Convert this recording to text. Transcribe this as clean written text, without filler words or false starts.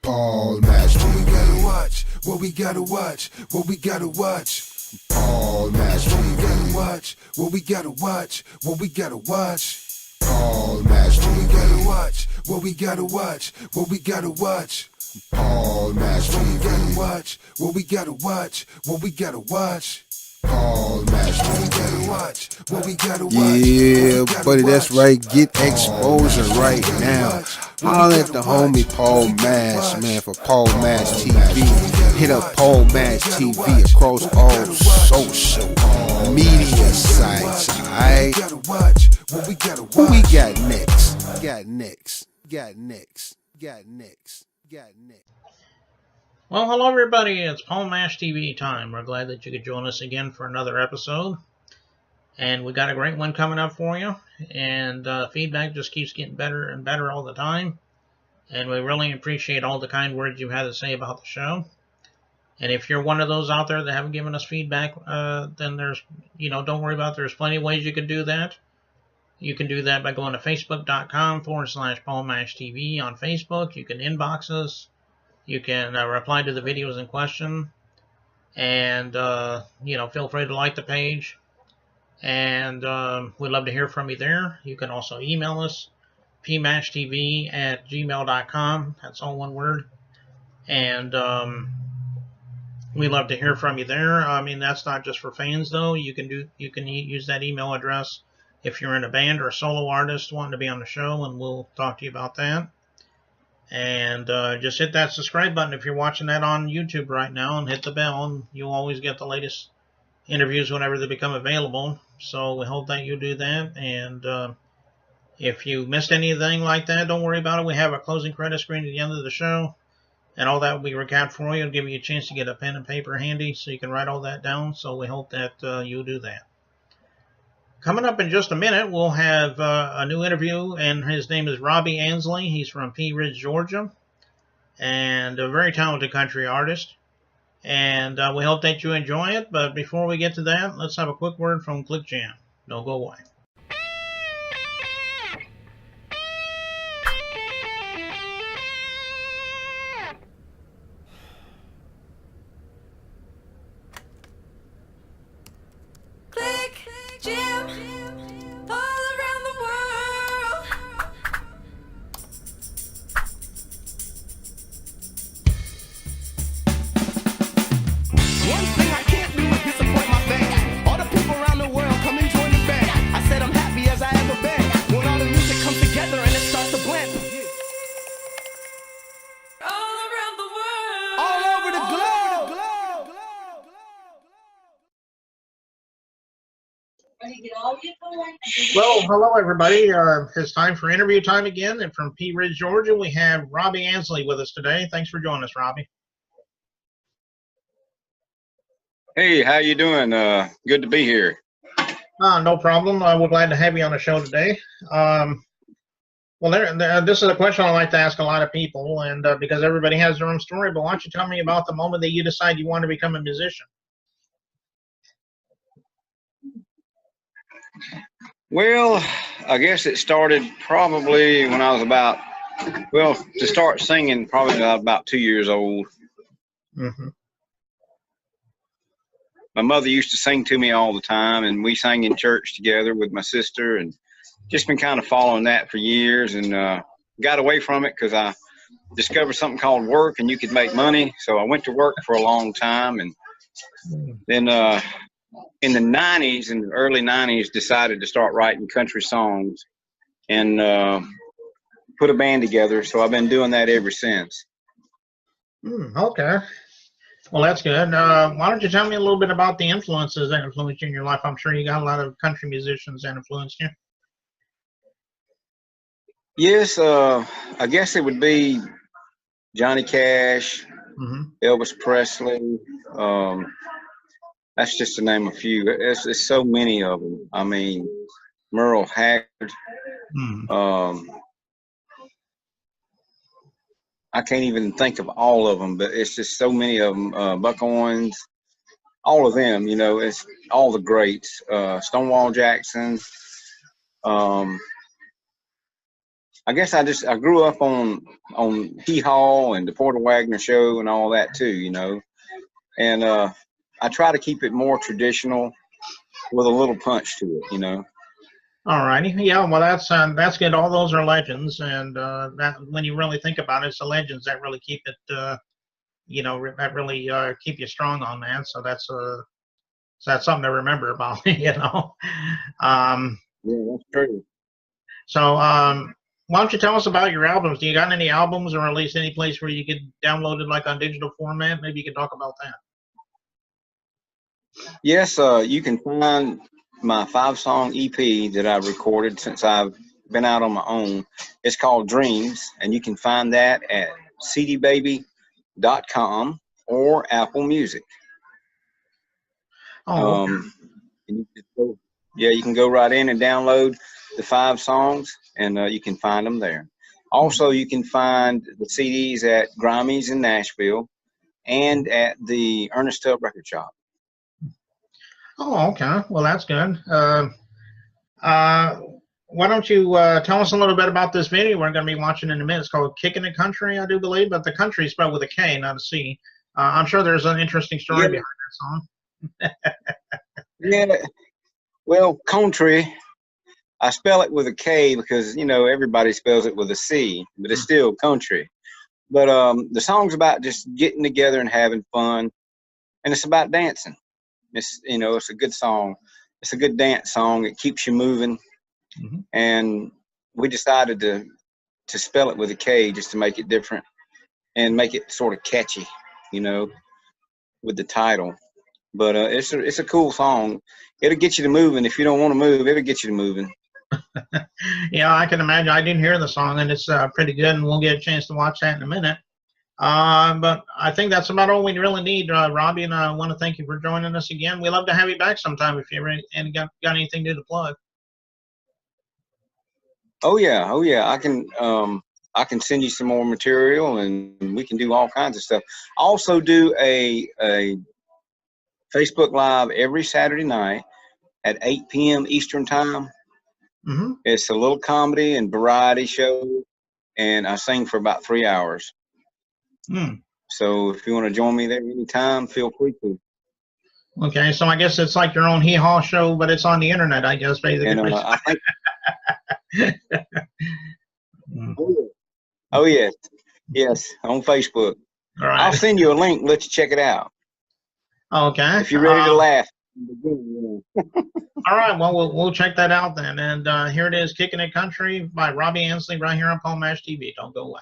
Paul Master. What we gotta watch, what we gotta watch, what we gotta watch. Paul Master. What we gotta watch, what we gotta watch, what we gotta watch. Paul Master. What we gotta watch, what we gotta watch, what we gotta watch. Paul Master. What we gotta watch, what we gotta watch, what we gotta watch. Paul Master. What we gotta watch, what we gotta watch. Yeah, buddy, that's right. Get exposure right now. Holler at the homie Paul Mash, man, for Paul Mash TV. Hit up Paul Mash TV across all social media sites, alright? Who we got next? Well, hello everybody, it's Paul Mash TV time. We're glad that you could join us again for another episode. And we got a great one coming up for you. And feedback just keeps getting better and better all the time. And we really appreciate all the kind words you had to say about the show. And if you're one of those out there that haven't given us feedback, then there's, don't worry about it. There's plenty of ways you can do that. You can do that by going to facebook.com/Paul Mash TV on Facebook. You can inbox us. You can reply to the videos in question. And, feel free to like the page. And we'd love to hear from you there. You can also email us, pmashtv@gmail.com. That's all one word. And we love to hear from you there. I mean, that's not just for fans, though. You can use that email address if you're in a band or a solo artist wanting to be on the show, and we'll talk to you about that. And just hit that subscribe button if you're watching that on YouTube right now, and hit the bell, and you'll always get the latest interviews whenever they become available. So we hope that you do that. And if you missed anything like that, don't worry about it. We have a closing credit screen at the end of the show, and all that will be recapped for you. It'll give you a chance to get a pen and paper handy so you can write all that down. So we hope that you'll do that. Coming up in just a minute, we'll have a new interview, and his name is Robbie Ansley. He's from Pea Ridge, Georgia, and a very talented country artist. And we hope that you enjoy it. But before we get to that, let's have a quick word from Click Jam. Don't go away. Well, hello everybody. It's time for interview time again, and from Pea Ridge, Georgia, we have Robbie Ansley with us today. Thanks for joining us, Robbie. Hey, how you doing? Good to be here. No problem. We're glad to have you on the show today. This is a question I like to ask a lot of people, and because everybody has their own story, but why don't you tell me about the moment that you decide you want to become a musician? Well, I guess it started probably when I was to start singing, probably about 2 years old. Mm-hmm. My mother used to sing to me all the time, and we sang in church together with my sister, and just been kind of following that for years, and got away from it because I discovered something called work, and you could make money. So I went to work for a long time, and then in the 90s, in the early 90s, decided to start writing country songs and put a band together. So I've been doing that ever since. Okay. Well, that's good. Why don't you tell me a little bit about the influences that influenced you in your life? I'm sure you got a lot of country musicians that influenced you. Yes, I guess it would be Johnny Cash, Elvis Presley. That's just to name a few. There's so many of them. I mean, Merle Haggard. I can't even think of all of them, but it's just so many of them. Buck Owens, all of them. It's all the greats. Stonewall Jackson. I guess I grew up on Hee Haw and the Porter Wagner Show and all that too, you know. And I try to keep it more traditional with a little punch to it, you know. All righty. Yeah, well, that's good. All those are legends, and that when you really think about it, it's the legends that really keep it, you know, that really keep you strong on that. So that's something to remember about, you know. Um, Yeah, that's true. so why don't you tell us about your albums? Do you got any albums, or at least any place where you could download it like on digital format? Maybe you could talk about that. Yes, you can find my 5-song EP that I've recorded since I've been out on my own. It's called Dreams, and you can find that at cdbaby.com or Apple Music. Oh, okay. And you can go right in and download the 5 songs, and you can find them there. Also, you can find the CDs at Grimey's in Nashville and at the Ernest Tubb Record Shop. Oh, okay. Well, that's good. Why don't you tell us a little bit about this video we're going to be watching in a minute? It's called Kicking It Country, I do believe, but the country is spelled with a K, not a C. I'm sure there's an interesting story behind that song. Yeah, well, country, I spell it with a K because, you know, everybody spells it with a C, but it's still country. But the song's about just getting together and having fun, and it's about dancing. It's, you know, it's a good song. It's a good dance song. It keeps you moving. Mm-hmm. And we decided to spell it with a K just to make it different and make it sort of catchy, you know, with the title. But it's a cool song. It'll get you to moving. If you don't want to move, it'll get you to moving. Yeah, I can imagine. I didn't hear the song, and it's pretty good, and we'll get a chance to watch that in a minute. But I think that's about all we really need, Robbie, and I want to thank you for joining us again. We'd love to have you back sometime if you ever got anything new to plug. Oh yeah. I can send you some more material, and we can do all kinds of stuff. I also do a Facebook Live every Saturday night at 8 p.m. Eastern Time. Mm-hmm. It's a little comedy and variety show, and I sing for about 3 hours. So if you want to join me there anytime, feel free to. Okay, so I guess it's like your own Hee Haw show, but it's on the internet, I guess, basically. And I think. Oh yes, on Facebook. All right. I'll send you a link. Let you check it out. Okay. If you're ready to laugh. All right. Well, we'll check that out then. And here it is, Kicking It Country by Robbie Ansley, right here on Palm Ash TV. Don't go away.